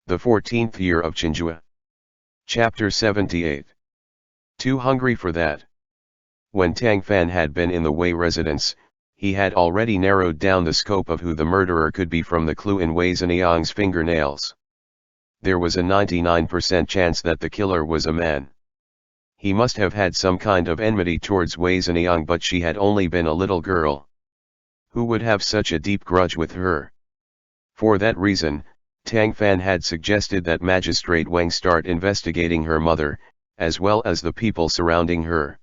The 14th year of Chenghua. Chapter 78. Too hungry for that. When Tang Fan had been in the Wei residence, he had already narrowed down the scope of who the murderer could be from the clue in Wei Zhenliang's fingernails. There was a 99% chance that the killer was a man. He must have had some kind of enmity towards Wei Zhenliang, but she had only been a little girl. Who would have such a deep grudge with her? For that reason, Tang Fan had suggested that Magistrate Wang start investigating her mother, as well as the people surrounding her.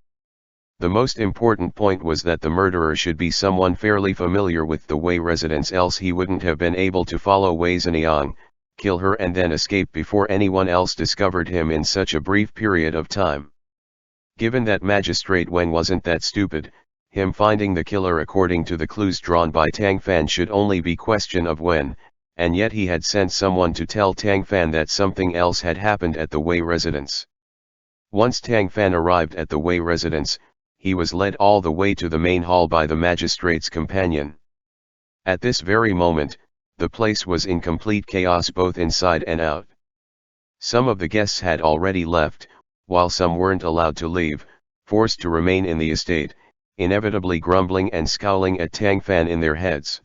The most important point was that the murderer should be someone fairly familiar with the Wei residence, else he wouldn't have been able to follow Wei Zhenliang, kill her and then escape before anyone else discovered him in such a brief period of time. Given that Magistrate Wang wasn't that stupid, him finding the killer according to the clues drawn by Tang Fan should only be question of when, and yet he had sent someone to tell Tang Fan that something else had happened at the Wei residence. Once Tang Fan arrived at the Wei residence, he was led all the way to the main hall by the magistrate's companion. At this very moment, the place was in complete chaos both inside and out. Some of the guests had already left, while some weren't allowed to leave, forced to remain in the estate, inevitably grumbling and scowling at Tang Fan in their heads.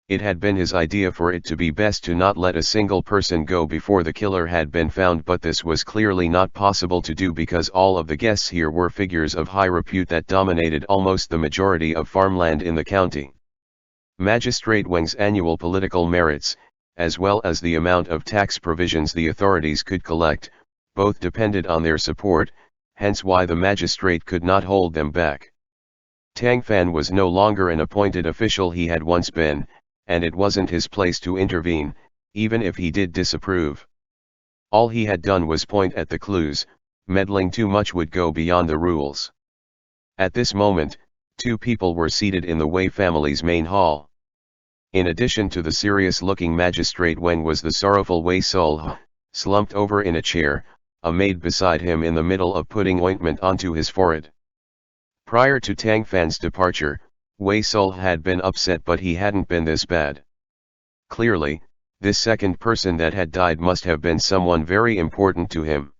It had been his idea for it to be best to not let a single person go before the killer had been found, but this was clearly not possible to do because all of the guests here were figures of high repute that dominated almost the majority of farmland in the county. Magistrate Wang's annual political merits, as well as the amount of tax provisions the authorities could collect, both depended on their support, hence why the magistrate could not hold them back. Tang Fan was no longer an appointed official he had once been, and it wasn't his place to intervene, even if he did disapprove. All he had done was point at the clues. Meddling too much would go beyond the rules. At this moment, two people were seated in the Wei family's main hall. In addition to the serious-looking Magistrate Wang was the sorrowful Wei Sul, slumped over in a chair, a maid beside him in the middle of putting ointment onto his forehead. Prior to Tang Fan's departure, Wei Sul had been upset, but he hadn't been this bad. Clearly, this second person that had died must have been someone very important to him.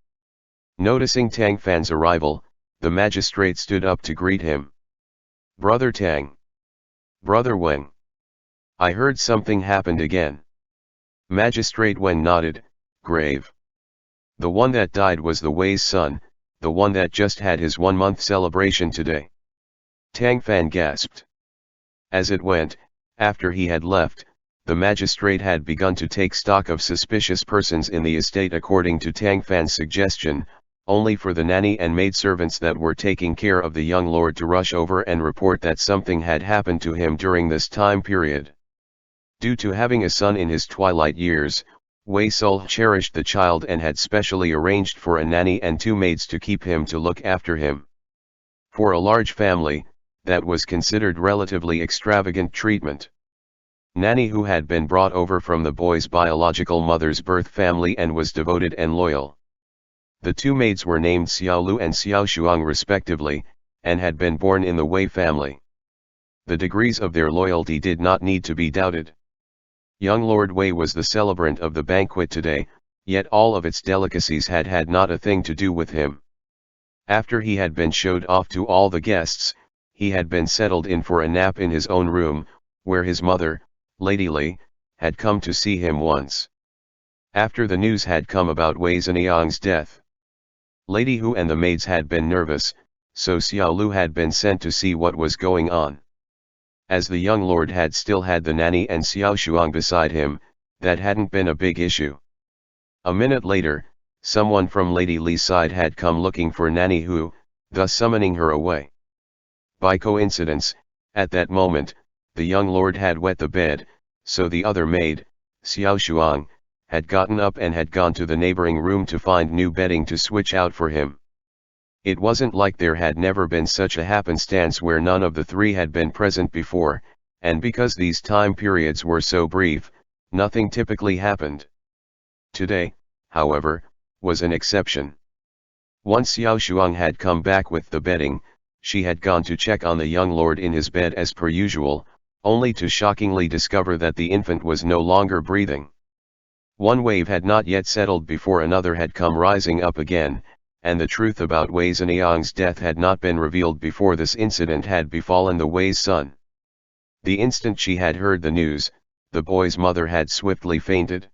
Noticing Tang Fan's arrival, the magistrate stood up to greet him. "Brother Tang." "Brother Wang. I heard something happened again." Magistrate Wang nodded, grave. "The one that died was the Wei's son, the one that just had his 1-month celebration today." Tang Fan gasped. As it went, after he had left, the magistrate had begun to take stock of suspicious persons in the estate according to Tang Fan's suggestion, only for the nanny and maidservants that were taking care of the young lord to rush over and report that something had happened to him during this time period. Due to having a son in his twilight years, Wei Sul cherished the child and had specially arranged for a nanny and 2 maids to keep him to look after him. For a large family, that was considered relatively extravagant treatment. Nanny, who had been brought over from the boy's biological mother's birth family and was devoted and loyal. The 2 maids were named Xiao Lu and Xiao Shuang respectively, and had been born in the Wei family. The degrees of their loyalty did not need to be doubted. Young Lord Wei was the celebrant of the banquet today, yet all of its delicacies had not a thing to do with him. After he had been showed off to all the guests, he had been settled in for a nap in his own room, where his mother, Lady Li, had come to see him once. After the news had come about Wei Zhenliang's death, Lady Hu and the maids had been nervous, so Xiao Lu had been sent to see what was going on. As the young lord had still had the nanny and Xiao Shuang beside him, that hadn't been a big issue. A minute later, someone from Lady Li's side had come looking for Nanny Hu, thus summoning her away. By coincidence, at that moment, the young lord had wet the bed, so the other maid, Xiao Shuang, had gotten up and had gone to the neighboring room to find new bedding to switch out for him. It wasn't like there had never been such a happenstance where none of the 3 had been present before, and because these time periods were so brief, nothing typically happened. Today, however, was an exception. Once Xiao Shuang had come back with the bedding, she had gone to check on the young lord in his bed as per usual, only to shockingly discover that the infant was no longer breathing. One wave had not yet settled before another had come rising up again, and the truth about Wei Zhenliang's death had not been revealed before this incident had befallen the Wei's son. The instant she had heard the news, the boy's mother had swiftly fainted.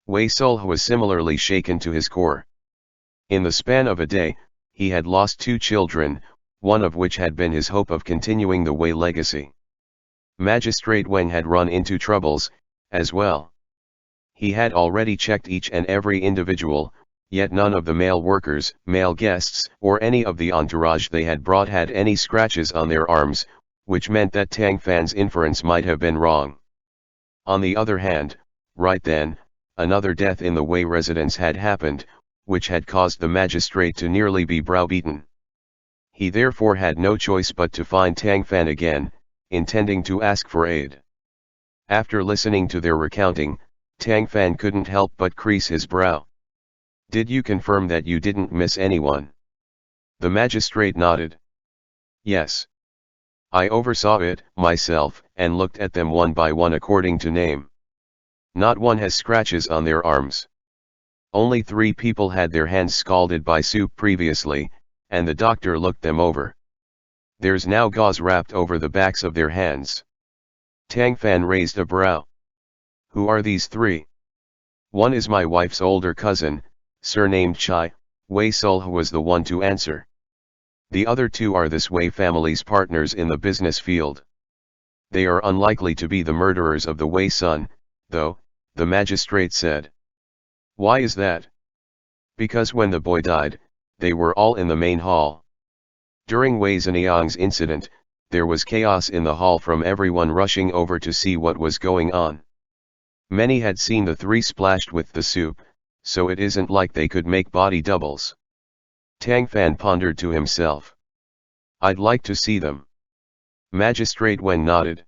Wei Sulh was similarly shaken to his core. In the span of a day, he had lost 2 children, one of which had been his hope of continuing the Wei legacy. Magistrate Wang had run into troubles, as well. He had already checked each and every individual, yet none of the male workers, male guests, or any of the entourage they had brought had any scratches on their arms, which meant that Tang Fan's inference might have been wrong. On the other hand, right then, another death in the Wei residence had happened, which had caused the magistrate to nearly be browbeaten. He therefore had no choice but to find Tang Fan again, intending to ask for aid. After listening to their recounting, Tang Fan couldn't help but crease his brow. "Did you confirm that you didn't miss anyone?" The magistrate nodded. "Yes. I oversaw it, myself, and looked at them one by one according to name. Not one has scratches on their arms. Only 3 people had their hands scalded by soup previously, and the doctor looked them over. There's now gauze wrapped over the backs of their hands." Tang Fan raised a brow. "Who are these 3? "One is my wife's older cousin, surnamed Chai," Wei Sulh was the one to answer. "The other 2 are this Wei family's partners in the business field. They are unlikely to be the murderers of the Wei son, though," the magistrate said. "Why is that?" "Because when the boy died, they were all in the main hall. During Wei Zhenliang's incident, there was chaos in the hall from everyone rushing over to see what was going on. Many had seen the 3 splashed with the soup, so it isn't like they could make body doubles." Tang Fan pondered to himself. "I'd like to see them." Magistrate Wang nodded.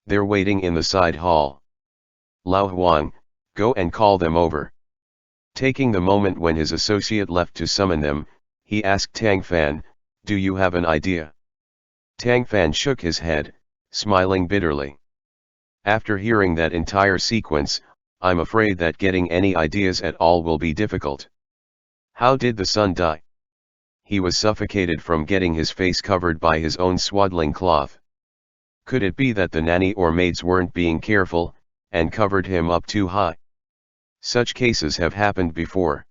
"They're waiting in the side hall. Lao Huang, go and call them over." Taking the moment when his associate left to summon them, he asked Tang Fan, "Do you have an idea?" Tang Fan shook his head, smiling bitterly. "After hearing that entire sequence, I'm afraid that getting any ideas at all will be difficult. How did the son die?" "He was suffocated from getting his face covered by his own swaddling cloth. Could it be that the nanny or maids weren't being careful, and covered him up too high? Such cases have happened before."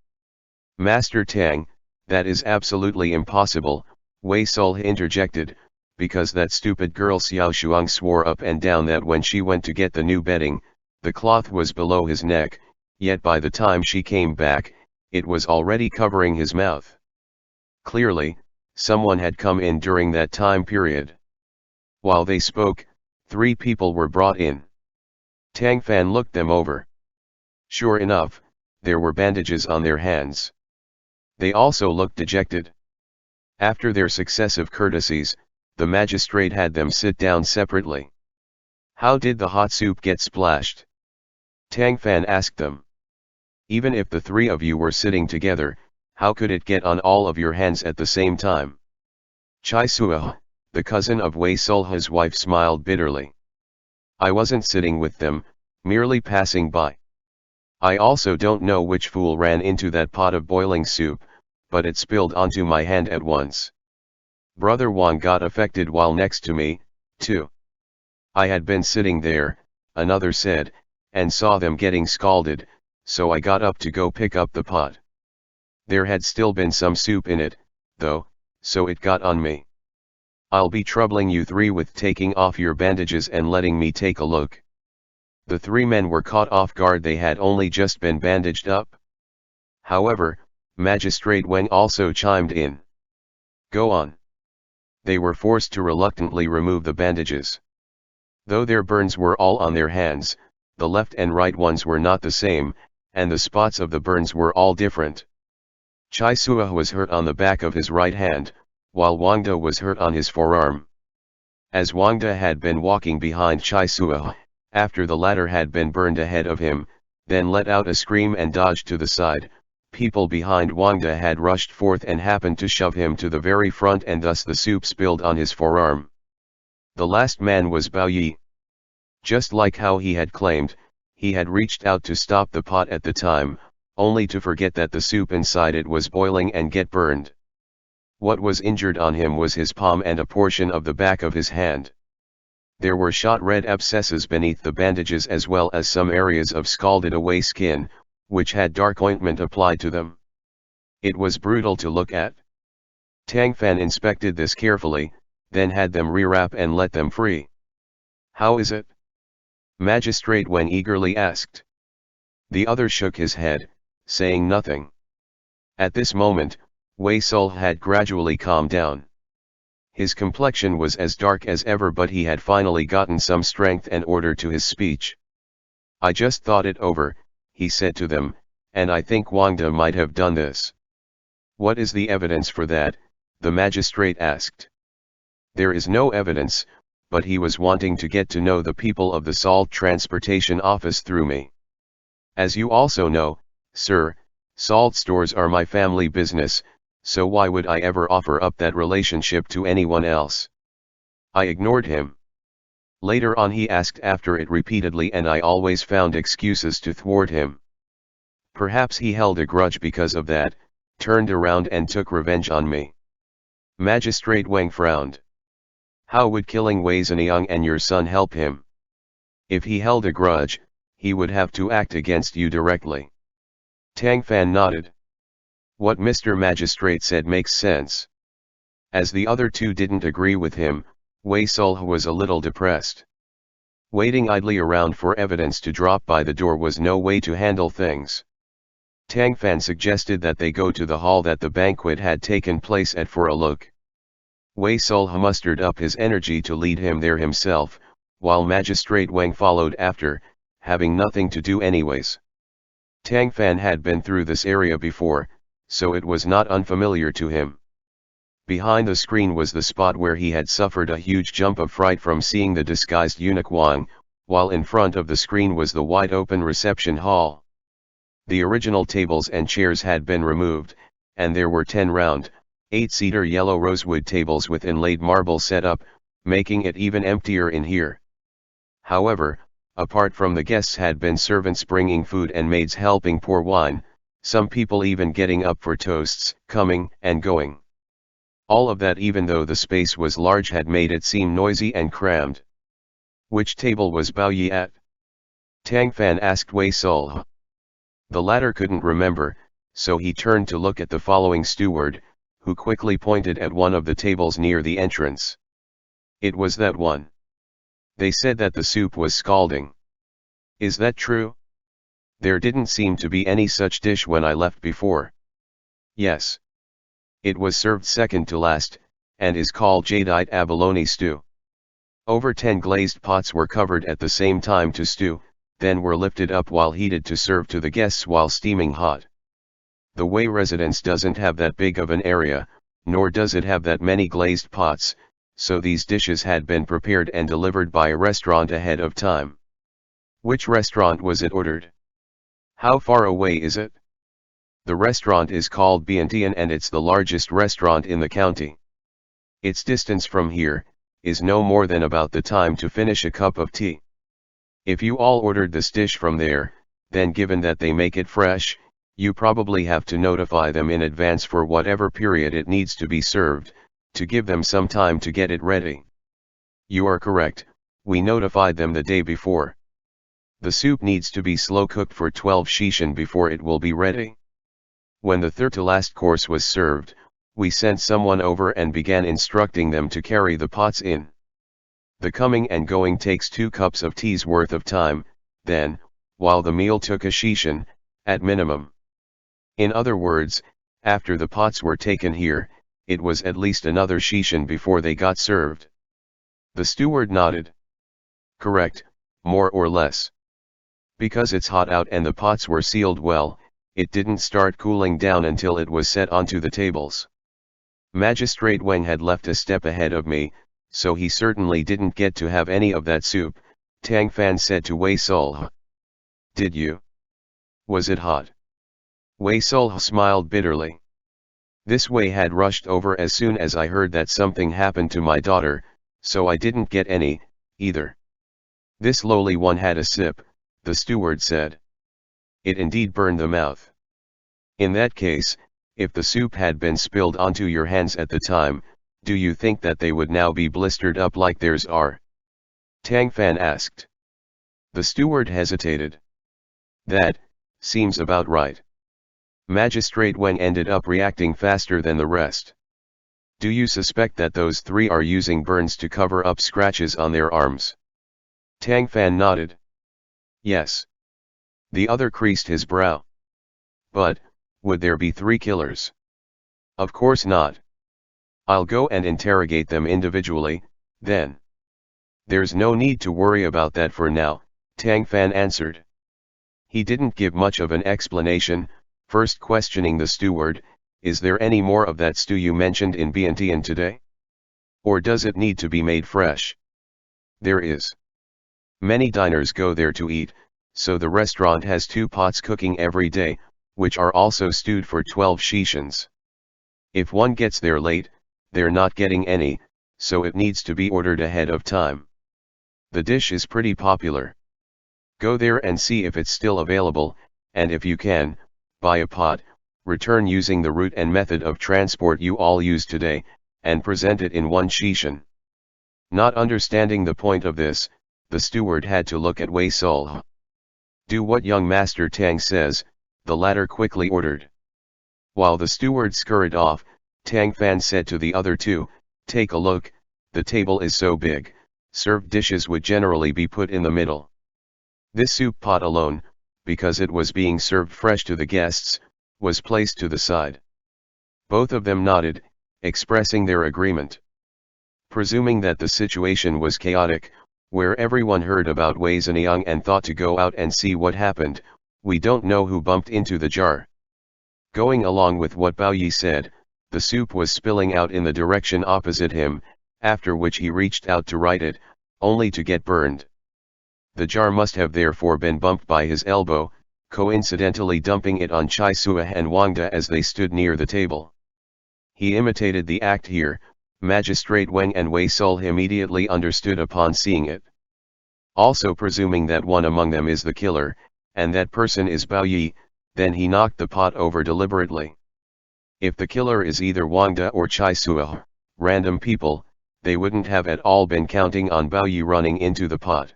"Master Tang, that is absolutely impossible," Wei Sulh interjected, "because that stupid girl Xiao Shuang swore up and down that when she went to get the new bedding, the cloth was below his neck, yet by the time she came back, it was already covering his mouth. Clearly, someone had come in during that time period." While they spoke, 3 people were brought in. Tang Fan looked them over. Sure enough, there were bandages on their hands. They also looked dejected. After their successive courtesies, the magistrate had them sit down separately. "How did the hot soup get splashed?" Tang Fan asked them. "Even if the 3 of you were sitting together, how could it get on all of your hands at the same time?" Chai Suo, the cousin of Wei Sulh's wife, smiled bitterly. "I wasn't sitting with them, merely passing by. I also don't know which fool ran into that pot of boiling soup, but it spilled onto my hand at once. Brother Wang got affected while next to me, too. I had been sitting there," another said, "and saw them getting scalded, so I got up to go pick up the pot. There had still been some soup in it, though, so it got on me. I'll be troubling you 3 with taking off your bandages and letting me take a look." The 3 men were caught off guard. They had only just been bandaged up. However, Magistrate Wang also chimed in. "Go on." They were forced to reluctantly remove the bandages. Though their burns were all on their hands, the left and right ones were not the same, and the spots of the burns were all different. Chai Suo was hurt on the back of his right hand, while Wang De was hurt on his forearm. As Wang De had been walking behind Chai Suo, after the latter had been burned ahead of him, then let out a scream and dodged to the side, people behind Wang De had rushed forth and happened to shove him to the very front, and thus the soup spilled on his forearm. The last man was Bao Yi. Just like how he had claimed, He had reached out to stop the pot at the time, only to forget that the soup inside it was boiling and get burned. What was injured on him was his palm and a portion of the back of his hand. There were shot red abscesses beneath the bandages as well as some areas of scalded away skin, which had dark ointment applied to them. It was brutal to look at. Tang Fan inspected this carefully, then had them rewrap and let them free. "How is it?" Magistrate Wang eagerly asked. The other shook his head, saying nothing. At this moment, Wei Sul had gradually calmed down. His complexion was as dark as ever, but he had finally gotten some strength and order to his speech. "I just thought it over," he said to them, "and I think Wang De might have done this." "What is the evidence for that?" the magistrate asked. "There is no evidence, but he was wanting to get to know the people of the salt transportation office through me. As you also know, sir, salt stores are my family business, so why would I ever offer up that relationship to anyone else? I ignored him. Later on he asked after it repeatedly and I always found excuses to thwart him. Perhaps he held a grudge because of that, turned around and took revenge on me." Magistrate Wang frowned. "How would killing Wei Zhenliang and your son help him? If he held a grudge, he would have to act against you directly." Tang Fan nodded. "What Mr. Magistrate said makes sense." As the other two didn't agree with him, Wei Sul was a little depressed. Waiting idly around for evidence to drop by the door was no way to handle things. Tang Fan suggested that they go to the hall that the banquet had taken place at for a look. Wei Sul mustered up his energy to lead him there himself, while Magistrate Wang followed after, having nothing to do anyways. Tang Fan had been through this area before, so it was not unfamiliar to him. Behind the screen was the spot where he had suffered a huge jump of fright from seeing the disguised eunuch Wang, while in front of the screen was the wide-open reception hall. The original tables and chairs had been removed, and there were 10 round, 8-seater yellow rosewood tables with inlaid marble set up, making it even emptier in here. However, apart from the guests had been servants bringing food and maids helping pour wine, some people even getting up for toasts, coming and going. All of that, even though the space was large, had made it seem noisy and crammed. "Which table was Bao Yi at?" Tang Fan asked Wei Sul. The latter couldn't remember, so he turned to look at the following steward, who quickly pointed at one of the tables near the entrance. "It was that one. They said that the soup was scalding. Is that true? There didn't seem to be any such dish when I left before." "Yes. It was served second to last, and is called jadeite abalone stew. Over 10 glazed pots were covered at the same time to stew, then were lifted up while heated to serve to the guests while steaming hot. The Wei residence doesn't have that big of an area, nor does it have that many glazed pots, so these dishes had been prepared and delivered by a restaurant ahead of time." "Which restaurant was it ordered? How far away is it?" "The restaurant is called Biantian and it's the largest restaurant in the county. Its distance from here is no more than about the time to finish a cup of tea. If you all ordered this dish from there, then given that they make it fresh, you probably have to notify them in advance for whatever period it needs to be served, to give them some time to get it ready." "You are correct, we notified them the day before. The soup needs to be slow cooked for 12 shishin before it will be ready. When the third to last course was served, we sent someone over and began instructing them to carry the pots in. The coming and going takes 2 cups of tea's worth of time, then, while the meal took a shishin, at minimum. In other words, after the pots were taken here, it was at least another shishin before they got served." The steward nodded. "Correct, more or less. Because it's hot out and the pots were sealed well, it didn't start cooling down until it was set onto the tables. Magistrate Wang had left a step ahead of me, so he certainly didn't get to have any of that soup," Tang Fan said to Wei Sul. "Did you? Was it hot?" Wei Sul smiled bitterly. "This Wei had rushed over as soon as I heard that something happened to my daughter, so I didn't get any, either. This lowly one had a sip, the steward said. It indeed burned the mouth. In that case, if the soup had been spilled onto your hands at the time, do you think that they would now be blistered up like theirs are? Tang Fan asked. The steward hesitated. That seems about right. Magistrate Wang ended up reacting faster than the rest. Do you suspect that those three are using burns to cover up scratches on their arms? Tang Fan nodded. Yes. The other creased his brow. But, would there be three killers? Of course not. I'll go and interrogate them individually, then. There's no need to worry about that for now, Tang Fan answered. He didn't give much of an explanation, first questioning the steward, is there any more of that stew you mentioned in Vientiane today? Or does it need to be made fresh? There is. Many diners go there to eat, so the restaurant has 2 pots cooking every day, which are also stewed for 12 shishans. If one gets there late, they're not getting any, so it needs to be ordered ahead of time. The dish is pretty popular. Go there and see if it's still available, and if you can, buy a pot, return using the route and method of transport you all used today, and present it in 1 shishan. Not understanding the point of this, the steward had to look at Wei Sul. Do what young Master Tang says, the latter quickly ordered. While the steward scurried off, Tang Fan said to the other two, take a look, the table is so big, served dishes would generally be put in the middle. This soup pot alone, because it was being served fresh to the guests, was placed to the side. Both of them nodded, expressing their agreement. Presuming that the situation was chaotic, where everyone heard about Wei Zhenyang and thought to go out and see what happened, we don't know who bumped into the jar. Going along with what Bao Yi said, the soup was spilling out in the direction opposite him, after which he reached out to right it, only to get burned. The jar must have therefore been bumped by his elbow, coincidentally dumping it on Chai Sua and Wang Da as they stood near the table. He imitated the act here, Magistrate Wang and Wei Sul immediately understood upon seeing it. Also presuming that one among them is the killer, and that person is Bao Yi, then he knocked the pot over deliberately. If the killer is either Wang Da or Chai Sua, random people, they wouldn't have at all been counting on Bao Yi running into the pot.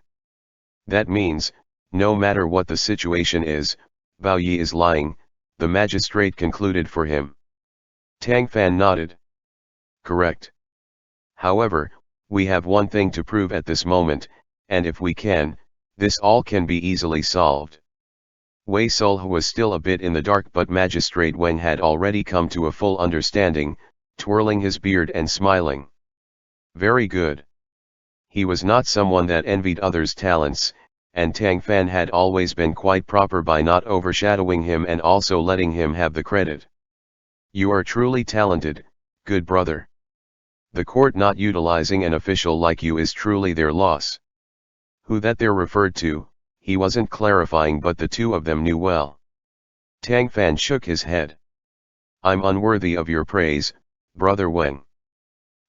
That means, no matter what the situation is, Bao Yi is lying, the magistrate concluded for him. Tang Fan nodded. Correct. However, we have one thing to prove at this moment, and if we can, this all can be easily solved. Wei Sul was still a bit in the dark, but Magistrate Wang had already come to a full understanding, twirling his beard and smiling. Very good. He was not someone that envied others' talents, and Tang Fan had always been quite proper by not overshadowing him and also letting him have the credit. You are truly talented, good brother. The court not utilizing an official like you is truly their loss. Who that they're referred to, he wasn't clarifying, but the two of them knew well. Tang Fan shook his head. I'm unworthy of your praise, brother Wang.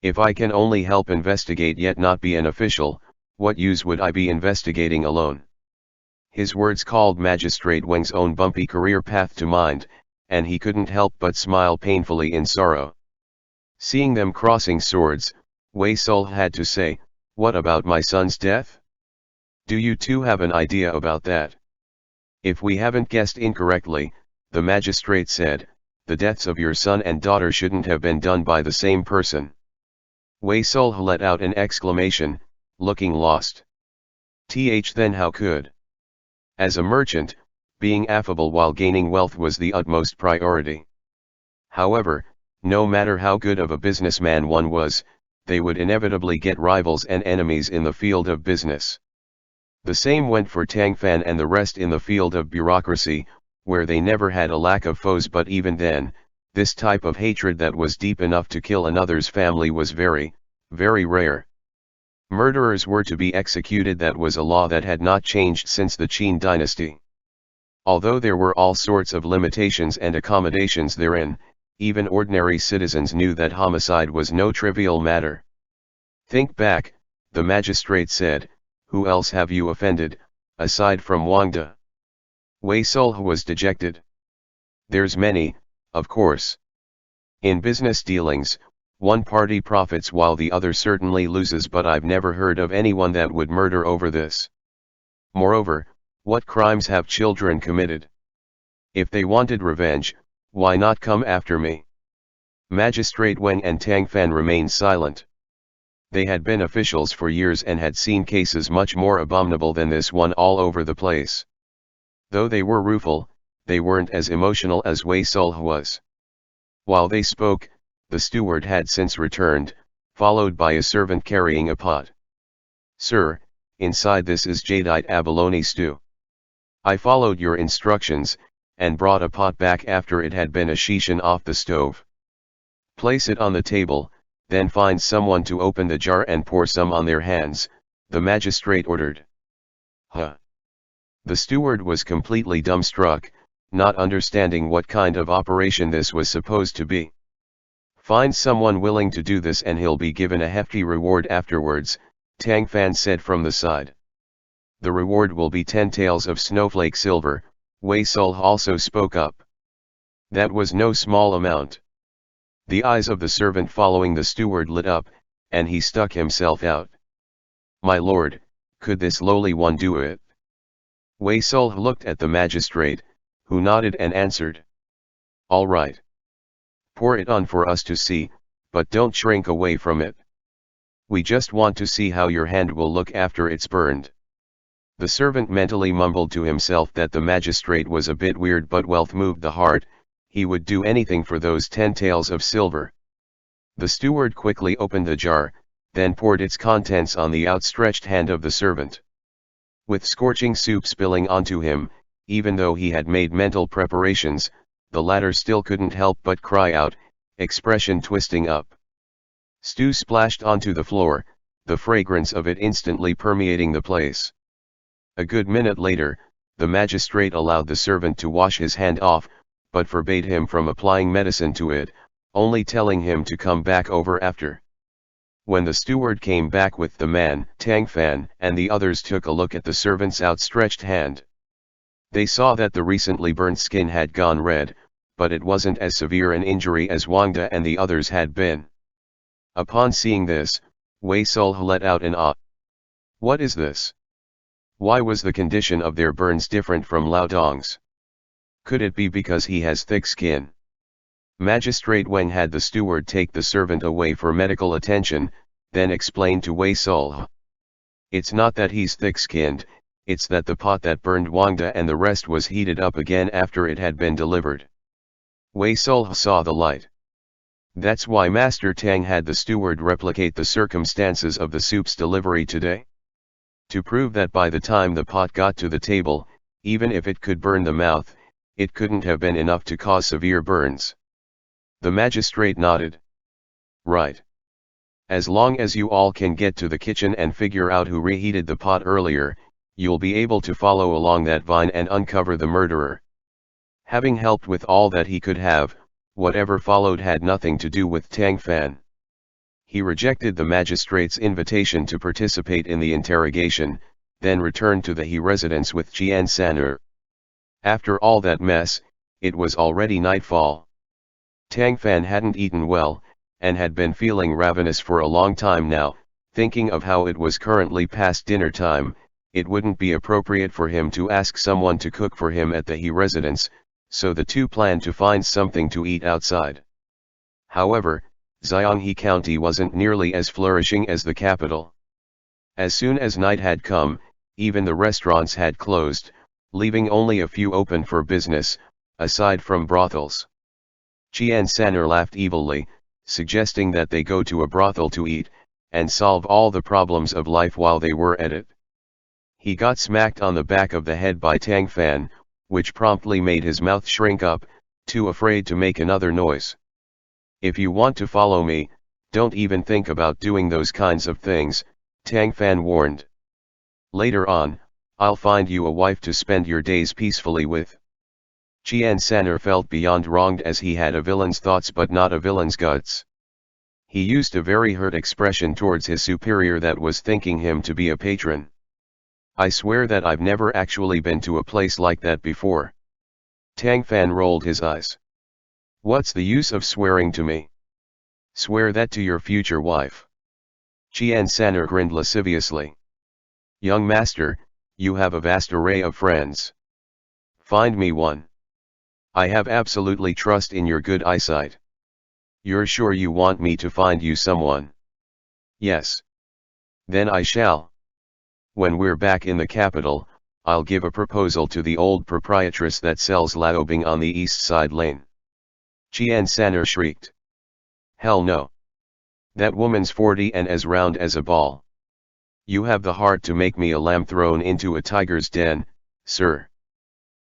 If I can only help investigate yet not be an official, what use would I be investigating alone? His words called Magistrate Wang's own bumpy career path to mind, and he couldn't help but smile painfully in sorrow. Seeing them crossing swords, Wei Sul had to say, what about my son's death? Do you two have an idea about that? If we haven't guessed incorrectly, the magistrate said, the deaths of your son and daughter shouldn't have been done by the same person. Wei Sul let out an exclamation, looking lost. Then how could? As a merchant, being affable while gaining wealth was the utmost priority. However, no matter how good of a businessman one was, they would inevitably get rivals and enemies in the field of business. The same went for Tang Fan and the rest in the field of bureaucracy, where they never had a lack of foes, but even then, this type of hatred that was deep enough to kill another's family was very, very rare. Murderers were to be executed. That was a law that had not changed since the Qin Dynasty. Although there were all sorts of limitations and accommodations therein, even ordinary citizens knew that homicide was no trivial matter. Think back, the magistrate said, who else have you offended, aside from Wang De. Wei Sulhe was dejected. There's many, of course. In business dealings, one party profits while the other certainly loses, but I've never heard of anyone that would murder over this. Moreover, what crimes have children committed? If they wanted revenge, why not come after me? Magistrate Wang and Tang Fan remained silent. They had been officials for years and had seen cases much more abominable than this one all over the place. Though they were rueful, they weren't as emotional as Wei Sulhe was. While they spoke, the steward had since returned, followed by a servant carrying a pot. "Sir, inside this is jadeite abalone stew. I followed your instructions, and brought a pot back after it had been a shishan off the stove. Place it on the table, then find someone to open the jar and pour some on their hands," the magistrate ordered. Huh. The steward was completely dumbstruck, not understanding what kind of operation this was supposed to be. "Find someone willing to do this and he'll be given a hefty reward afterwards," Tang Fan said from the side. "The reward will be 10 taels of snowflake silver," Wei Sulhe also spoke up. That was no small amount. The eyes of the servant following the steward lit up, and he stuck himself out. "My lord, could this lowly one do it?" Wei Sulhe looked at the magistrate, who nodded and answered. "All right. Pour it on for us to see, but don't shrink away from it. We just want to see how your hand will look after it's burned." The servant mentally mumbled to himself that the magistrate was a bit weird, but wealth moved the heart. He would do anything for those 10 taels of silver. The steward quickly opened the jar, then poured its contents on the outstretched hand of the servant. With scorching soup spilling onto him, even though he had made mental preparations, the latter still couldn't help but cry out, expression twisting up. Stew splashed onto the floor, the fragrance of it instantly permeating the place. A good minute later, the magistrate allowed the servant to wash his hand off, but forbade him from applying medicine to it, only telling him to come back over after. When the steward came back with the man, Tang Fan and the others took a look at the servant's outstretched hand. They saw that the recently burnt skin had gone red, but it wasn't as severe an injury as Wang De and the others had been. Upon seeing this, Wei Sulhe let out an "ah." "What is this? Why was the condition of their burns different from Lao Dong's? Could it be because he has thick skin?" Magistrate Wang had the steward take the servant away for medical attention, then explained to Wei Sulhe. "It's not that he's thick-skinned, it's that the pot that burned Wang De and the rest was heated up again after it had been delivered." Wei Sulhe saw the light. That's why Master Tang had the steward replicate the circumstances of the soup's delivery today? To prove that by the time the pot got to the table, even if it could burn the mouth, it couldn't have been enough to cause severe burns. The magistrate nodded. "Right. As long as you all can get to the kitchen and figure out who reheated the pot earlier, you'll be able to follow along that vine and uncover the murderer." Having helped with all that he could have, whatever followed had nothing to do with Tang Fan. He rejected the magistrate's invitation to participate in the interrogation, then returned to the He residence with Qian San'er. After all that mess, it was already nightfall. Tang Fan hadn't eaten well, and had been feeling ravenous for a long time now. Thinking of how it was currently past dinner time, it wouldn't be appropriate for him to ask someone to cook for him at the He residence, so the two planned to find something to eat outside. However, Xianghe County wasn't nearly as flourishing as the capital. As soon as night had come, even the restaurants had closed, leaving only a few open for business, aside from brothels. Qian San'er laughed evilly, suggesting that they go to a brothel to eat, and solve all the problems of life while they were at it. He got smacked on the back of the head by Tang Fan, which promptly made his mouth shrink up, too afraid to make another noise. "If you want to follow me, don't even think about doing those kinds of things," Tang Fan warned. "Later on, I'll find you a wife to spend your days peacefully with." Qian San'er felt beyond wronged, as he had a villain's thoughts but not a villain's guts. He used a very hurt expression towards his superior that was thinking him to be a patron. I swear that I've never actually been to a place like that before. Tang Fan rolled his eyes. What's the use of swearing to me? Swear that to your future wife. Qian San'er grinned lasciviously. Young master, you have a vast array of friends. Find me one. I have absolutely trust in your good eyesight. You're sure you want me to find you someone? Yes. Then I shall. When we're back in the capital, I'll give a proposal to the old proprietress that sells Laobing on the east side lane. Qian San'er shrieked. Hell no. That woman's 40 and as round as a ball. You have the heart to make me a lamb thrown into a tiger's den, sir.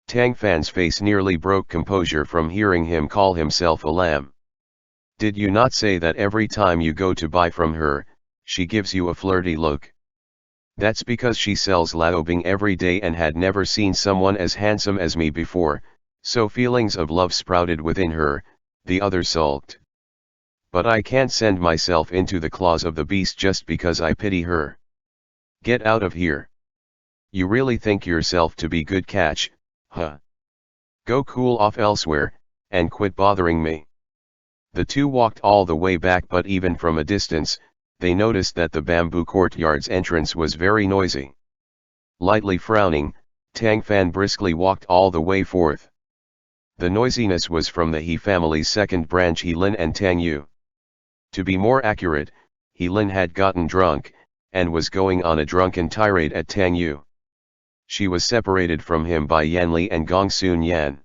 Tang Fan's face nearly broke composure from hearing him call himself a lamb. Did you not say that every time you go to buy from her, she gives you a flirty look? That's because she sells Laobing every day and had never seen someone as handsome as me before, so feelings of love sprouted within her, the other sulked. But I can't send myself into the claws of the beast just because I pity her. Get out of here. You really think yourself to be good catch, huh? Go cool off elsewhere, and quit bothering me. The two walked all the way back, but even from a distance, they noticed that the bamboo courtyard's entrance was very noisy. Lightly frowning, Tang Fan briskly walked all the way forth. The noisiness was from the He family's second branch, He Lin and Tang Yu. To be more accurate, He Lin had gotten drunk, and was going on a drunken tirade at Tang Yu. She was separated from him by Yan Li and Gong Sun Yan.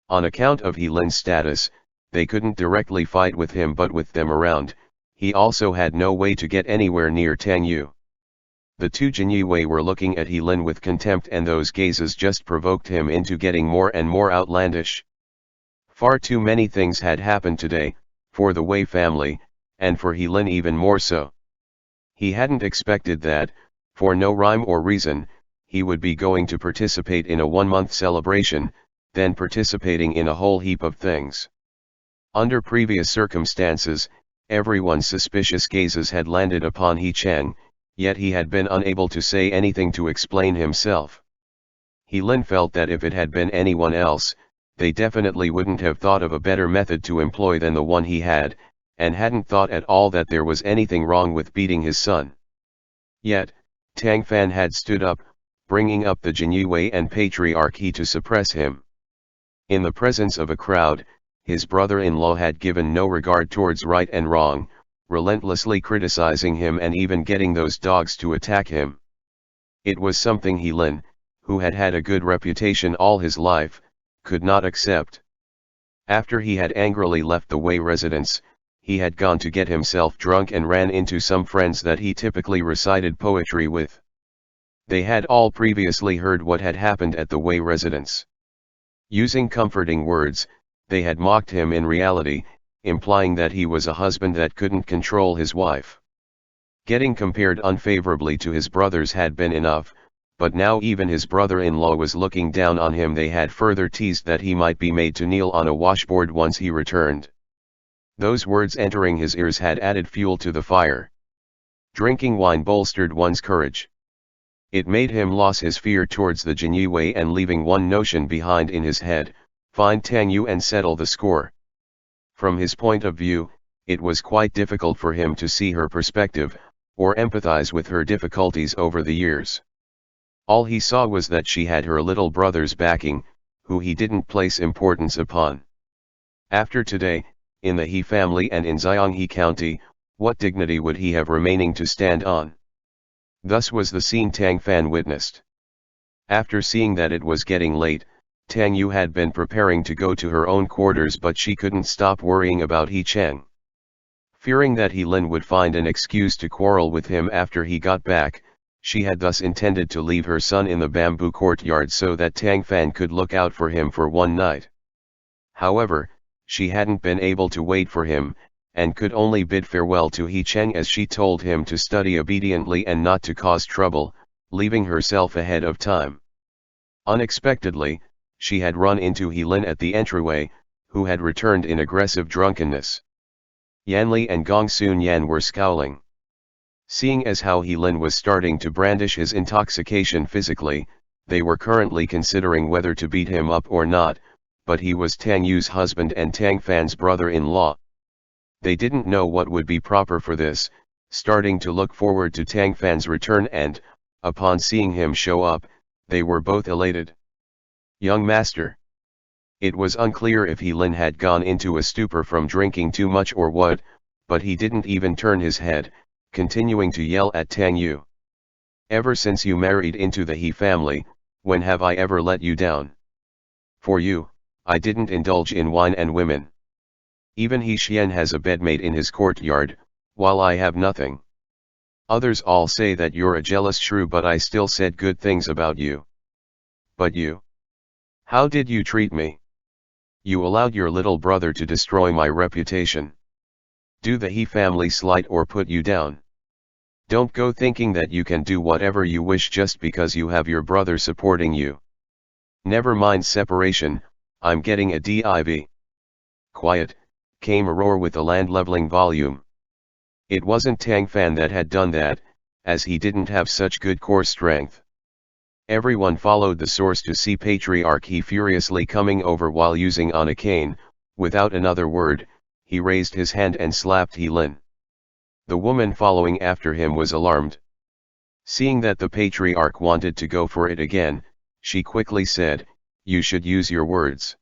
On account of He Lin's status, they couldn't directly fight with him, but with them around, he also had no way to get anywhere near Tang Yu. The two Jinyue were looking at He Lin with contempt, and those gazes just provoked him into getting more and more outlandish. Far too many things had happened today, for the Wei family, and for He Lin even more so. He hadn't expected that, for no rhyme or reason, he would be going to participate in a 1-month celebration, then participating in a whole heap of things. Under previous circumstances, everyone's suspicious gazes had landed upon He Cheng, yet he had been unable to say anything to explain himself. He Lin felt that if it had been anyone else, they definitely wouldn't have thought of a better method to employ than the one he had, and hadn't thought at all that there was anything wrong with beating his son. Yet, Tang Fan had stood up, bringing up the Jinyue and Patriarch He to suppress him. In the presence of a crowd, his brother-in-law had given no regard towards right and wrong, relentlessly criticizing him and even getting those dogs to attack him. It was something He Lin, who had had a good reputation all his life, could not accept. After he had angrily left the Wei residence, he had gone to get himself drunk and ran into some friends that he typically recited poetry with. They had all previously heard what had happened at the Wei residence. Using comforting words, they had mocked him in reality, implying that he was a husband that couldn't control his wife. Getting compared unfavorably to his brothers had been enough, but now even his brother-in-law was looking down on him. They had further teased that he might be made to kneel on a washboard once he returned. Those words entering his ears had added fuel to the fire. Drinking wine bolstered one's courage. It made him lose his fear towards the Jinyue and leaving one notion behind in his head: find Tang Yu and settle the score. From his point of view, it was quite difficult for him to see her perspective, or empathize with her difficulties over the years. All he saw was that she had her little brother's backing, who he didn't place importance upon. After today, in the He family and in Xianghe County, what dignity would he have remaining to stand on? Thus was the scene Tang Fan witnessed. After seeing that it was getting late, Tang Yu had been preparing to go to her own quarters, but she couldn't stop worrying about He Cheng. Fearing that He Lin would find an excuse to quarrel with him after he got back, she had thus intended to leave her son in the bamboo courtyard so that Tang Fan could look out for him for one night. However, she hadn't been able to wait for him, and could only bid farewell to He Cheng as she told him to study obediently and not to cause trouble, leaving herself ahead of time. Unexpectedly, she had run into He Lin at the entryway, who had returned in aggressive drunkenness. Yan Li and Gong Sun Yan were scowling. Seeing as how He Lin was starting to brandish his intoxication physically, they were currently considering whether to beat him up or not, but he was Tang Yu's husband and Tang Fan's brother-in-law. They didn't know what would be proper for this, starting to look forward to Tang Fan's return, and, upon seeing him show up, they were both elated. Young master. It was unclear if He Lin had gone into a stupor from drinking too much or what, but he didn't even turn his head, continuing to yell at Tang Yu. Ever since you married into the He family, when have I ever let you down? For you, I didn't indulge in wine and women. Even He Xian has a bedmate in his courtyard, while I have nothing. Others all say that you're a jealous shrew, but I still said good things about you. But you? How did you treat me? You allowed your little brother to destroy my reputation. Do the He family slight or put you down? Don't go thinking that you can do whatever you wish just because you have your brother supporting you. Never mind separation, I'm getting a div. Quiet, came a roar with a land-leveling volume. It wasn't Tang Fan that had done that, as he didn't have such good core strength. Everyone followed the source to see Patriarch He furiously coming over while using on a cane. Without another word, he raised his hand and slapped He Lin. The woman following after him was alarmed. Seeing that the Patriarch wanted to go for it again, she quickly said, "You should use your words."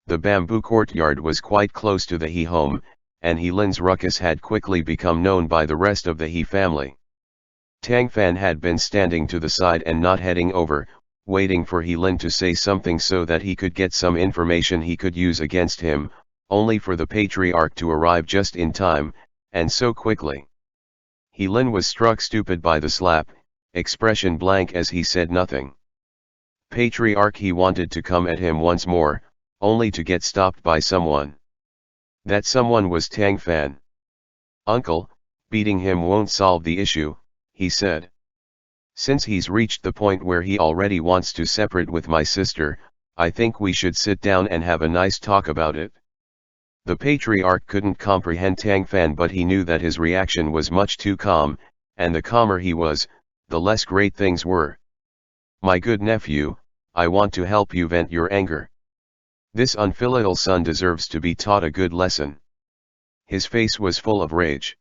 The bamboo courtyard was quite close to the He home, and He Lin's ruckus had quickly become known by the rest of the He family. Tang Fan had been standing to the side and not heading over, waiting for He Lin to say something so that he could get some information he could use against him, only for the Patriarch to arrive just in time, and so quickly. He Lin was struck stupid by the slap, expression blank as he said nothing. Patriarch He wanted to come at him once more, only to get stopped by someone. That someone was Tang Fan. "Uncle, beating him won't solve the issue," he said. "Since he's reached the point where he already wants to separate with my sister, I think we should sit down and have a nice talk about it." The Patriarch couldn't comprehend Tang Fan, but he knew that his reaction was much too calm, and the calmer he was, the less great things were. "My good nephew, I want to help you vent your anger. This unfilial son deserves to be taught a good lesson." His face was full of rage.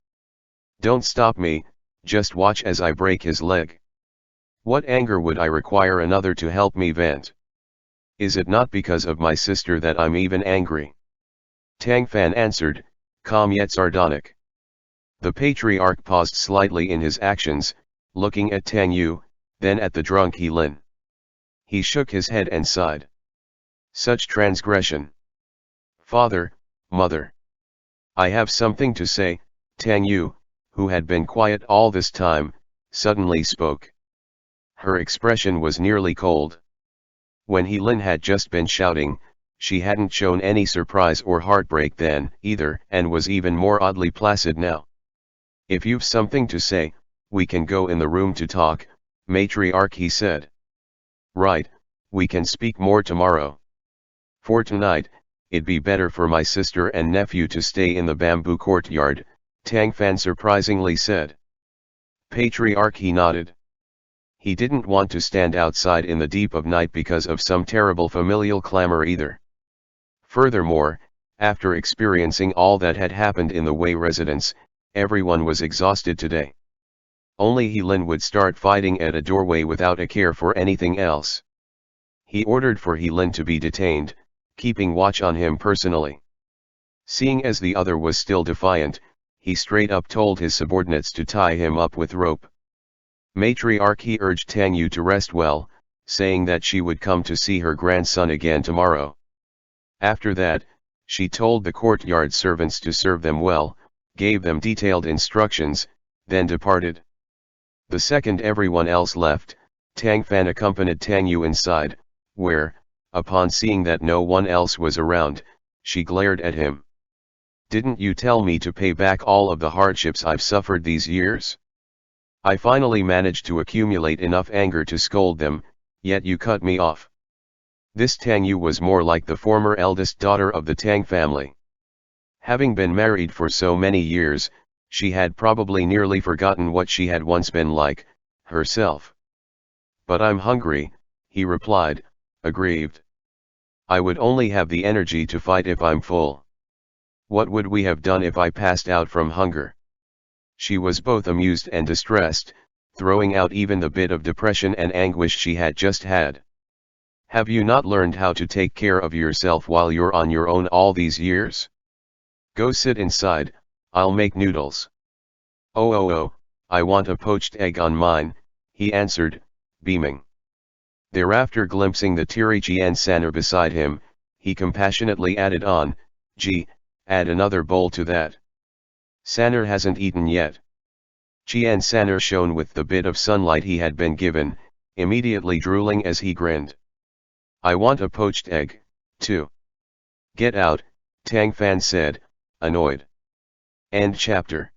"Don't stop me, just watch as I break his leg. What anger would I require another to help me vent? Is it not because of my sister that I'm even angry?" Tang Fan answered, calm yet sardonic. The Patriarch paused slightly in his actions, looking at Tang Yu, then at the drunk He Lin. He shook his head and sighed. Such transgression. "Father, mother. I have something to say." Tang Yu, who had been quiet all this time, suddenly spoke. Her expression was nearly cold. When He Lin had just been shouting, she hadn't shown any surprise or heartbreak then, either, and was even more oddly placid now. "If you've something to say, we can go in the room to talk," Matriarch He said. "Right, we can speak more tomorrow. For tonight, it'd be better for my sister and nephew to stay in the bamboo courtyard," Tang Fan surprisingly said. Patriarch He nodded. He didn't want to stand outside in the deep of night because of some terrible familial clamor either. Furthermore, after experiencing all that had happened in the Wei residence, everyone was exhausted today. Only He Lin would start fighting at a doorway without a care for anything else. He ordered for He Lin to be detained, keeping watch on him personally. Seeing as the other was still defiant, he straight up told his subordinates to tie him up with rope. Matriarch He urged Tang Yu to rest well, saying that she would come to see her grandson again tomorrow. After that, she told the courtyard servants to serve them well, gave them detailed instructions, then departed. The second everyone else left, Tang Fan accompanied Tang Yu inside, where, upon seeing that no one else was around, she glared at him. "Didn't you tell me to pay back all of the hardships I've suffered these years? I finally managed to accumulate enough anger to scold them, yet you cut me off." This Tang Yu was more like the former eldest daughter of the Tang family. Having been married for so many years, She had probably nearly forgotten what she had once been like, herself. But I'm hungry, he replied, aggrieved. I would only have the energy to fight if I'm full. What would we have done if I passed out from hunger? She was both amused and distressed, throwing out even the bit of depression and anguish she had just had. Have you not learned how to take care of yourself while you're on your own all these years? Go sit inside, I'll make noodles. Oh, I want a poached egg on mine, he answered, beaming. Thereafter, glimpsing the teary Xianghe beside him, he compassionately added on, "Gee, add another bowl to that. Sanner hasn't eaten yet." Xianghe shone with the bit of sunlight he had been given, immediately drooling as he grinned. "I want a poached egg, too." "Get out," Tang Fan said, annoyed. End chapter.